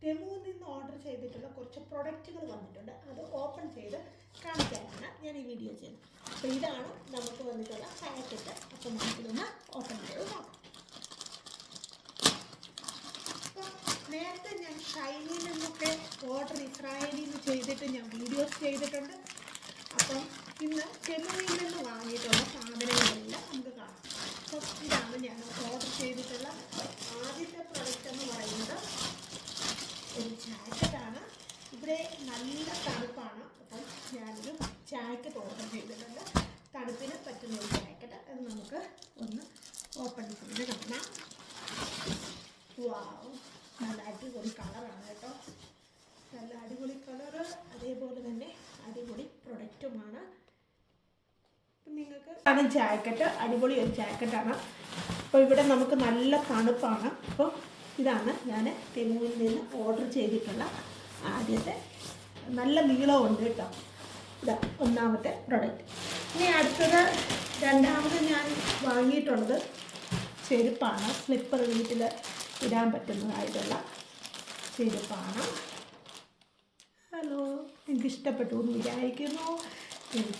ടെമുവിൽ നിന്ന് ഓർഡർ ചെയ്തിട്ടുള്ള കുറച്ച് പ്രൊഡക്റ്റുകൾ വന്നിട്ടുണ്ട്. അത് ഓപ്പൺ ചെയ്ത് കാണിക്കാനാണ് ഞാൻ ഈ വീഡിയോ ചെയ്യുന്നത്. അപ്പോൾ ഇതാണ് നമുക്ക് വന്നിട്ടുള്ള പാക്കറ്റ്. അപ്പോൾ നമുക്കിതൊന്ന് ഓപ്പൺ ചെയ്ത് നോക്കാം. അപ്പോൾ നേരത്തെ ഞാൻ ചൈനയിൽ നിന്നൊക്കെ ഓർഡർ ഇസ്രായേലിൽ നിന്ന് ചെയ്തിട്ട് ഞാൻ വീഡിയോസ് ചെയ്തിട്ടുണ്ട്. അപ്പം ഇന്ന് ടെമുവിൽ നിന്ന് വാങ്ങിയിട്ടുള്ള സാധനങ്ങളെല്ലാം നമുക്ക് കാണാം. അപ്പം ഇതാണ് ഞാൻ ഓർഡർ ചെയ്തിട്ടുള്ള ആദ്യത്തെ പ്രൊഡക്റ്റ് എന്ന് പറയുന്നത് ഒരു ജാക്കറ്റാണ്. ഇവിടെ നല്ല തണുപ്പാണ്. അപ്പം ഞാനൊരു ജാക്കറ്റ് ഓർഡർ ചെയ്തിട്ടുണ്ട്. തണുപ്പിന് പറ്റുന്ന ഒരു ജാക്കറ്റ്. അത് നമുക്ക് ഒന്ന് ഓപ്പൺ ചെയ്ത് കാണാം. വാവ്, നല്ല അടിപൊളി കളറാണ് കേട്ടോ. നല്ല അടിപൊളി കളറ്, അതേപോലെ തന്നെ അടിപൊളി പ്രൊഡക്റ്റുമാണ്. നിങ്ങൾക്ക് ആണ് ജാക്കറ്റ്, അടിപൊളി ഒരു ജാക്കറ്റാണ്. അപ്പോൾ ഇവിടെ നമുക്ക് നല്ല തണുപ്പാണ്. അപ്പോൾ ഇതാണ് ഞാൻ ടെമുവിൽ നിന്ന് ഓർഡർ ചെയ്തിട്ടുള്ള ആദ്യത്തെ. നല്ല നീളമുണ്ട് കേട്ടോ. ഇതാ ഒന്നാമത്തെ പ്രൊഡക്റ്റ്. ഇനി അടുത്തത് രണ്ടാമത് ഞാൻ വാങ്ങിയിട്ടുള്ളത് ചെരുപ്പാണ്. സ്ലിപ്പർ വീട്ടിൽ ഇടാൻ പറ്റുന്നതായിട്ടുള്ള ചെരുപ്പാണ്. ഹലോ, എനിക്ക് ഇഷ്ടപ്പെട്ടു എന്ന് വിചാരിക്കുന്നു.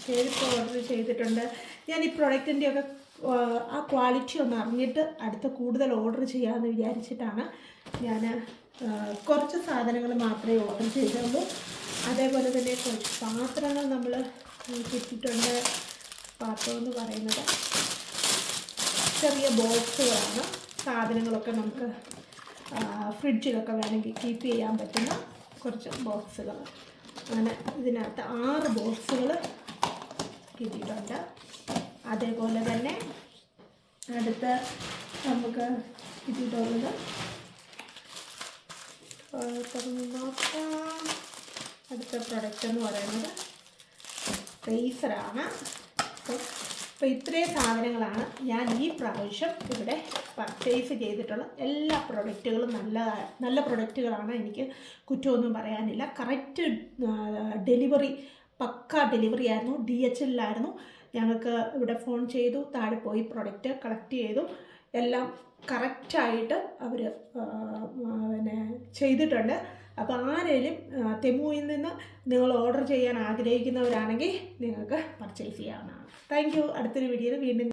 ചെരുപ്പ് ഓർഡർ ചെയ്തിട്ടുണ്ട്. ഞാൻ ഈ പ്രൊഡക്റ്റിൻ്റെയൊക്കെ ആ ക്വാളിറ്റി ഒന്ന് അറിഞ്ഞിട്ട് അടുത്ത കൂടുതൽ ഓർഡർ ചെയ്യാമെന്ന് വിചാരിച്ചിട്ടാണ്. ഞാൻ കുറച്ച് സാധനങ്ങൾ മാത്രമേ ഓർഡർ ചെയ്തുള്ളൂ. അതേപോലെ തന്നെ കുറച്ച് പാത്രങ്ങൾ നമ്മൾ കിട്ടിയിട്ടുണ്ട്. പാത്രം എന്ന് പറയുന്നത് ചെറിയ ബോക്സുകളാണ്. സാധനങ്ങളൊക്കെ നമുക്ക് ഫ്രിഡ്ജിലൊക്കെ വേണമെങ്കിൽ കീപ്പ് ചെയ്യാൻ പറ്റുന്ന കുറച്ച് ബോക്സുകൾ. അങ്ങനെ ഇതിനകത്ത് 6 ബോക്സുകൾ കിട്ടിയിട്ടുണ്ട്. അതേപോലെ തന്നെ അടുത്ത് നമുക്ക് കിട്ടിയിട്ടുള്ളത് നോക്കാം. അടുത്ത പ്രൊഡക്റ്റ് എന്ന് പറയുന്നത് റേസറാണ്. അപ്പോൾ ഇത്രയും സാധനങ്ങളാണ് ഞാൻ ഈ പ്രാവശ്യം ഇവിടെ പർച്ചേസ് ചെയ്തിട്ടുള്ള എല്ലാ പ്രൊഡക്റ്റുകളും നല്ല പ്രൊഡക്റ്റുകളാണ്. എനിക്ക് കുറ്റമൊന്നും പറയാനില്ല. കറക്റ്റ് ഡെലിവറി, പക്ക ഡെലിവറി ആയിരുന്നു. DHL-ലായിരുന്നു. ഞങ്ങൾക്ക് ഇവിടെ ഫോൺ ചെയ്തു, താഴെ പോയി പ്രൊഡക്റ്റ് കളക്ട് ചെയ്തു. എല്ലാം കറക്റ്റായിട്ട് അവർ പിന്നെ ചെയ്തിട്ടുണ്ട്. അപ്പോൾ ആരെങ്കിലും ടെമുവിൽ നിന്ന് നിങ്ങൾ ഓർഡർ ചെയ്യാൻ ആഗ്രഹിക്കുന്നവരാണെങ്കിൽ നിങ്ങൾക്ക് പർച്ചേസ് ചെയ്യാവുന്നതാണ്. Thank you. അടുത്തൊരു വീഡിയോയിൽ വീണ്ടും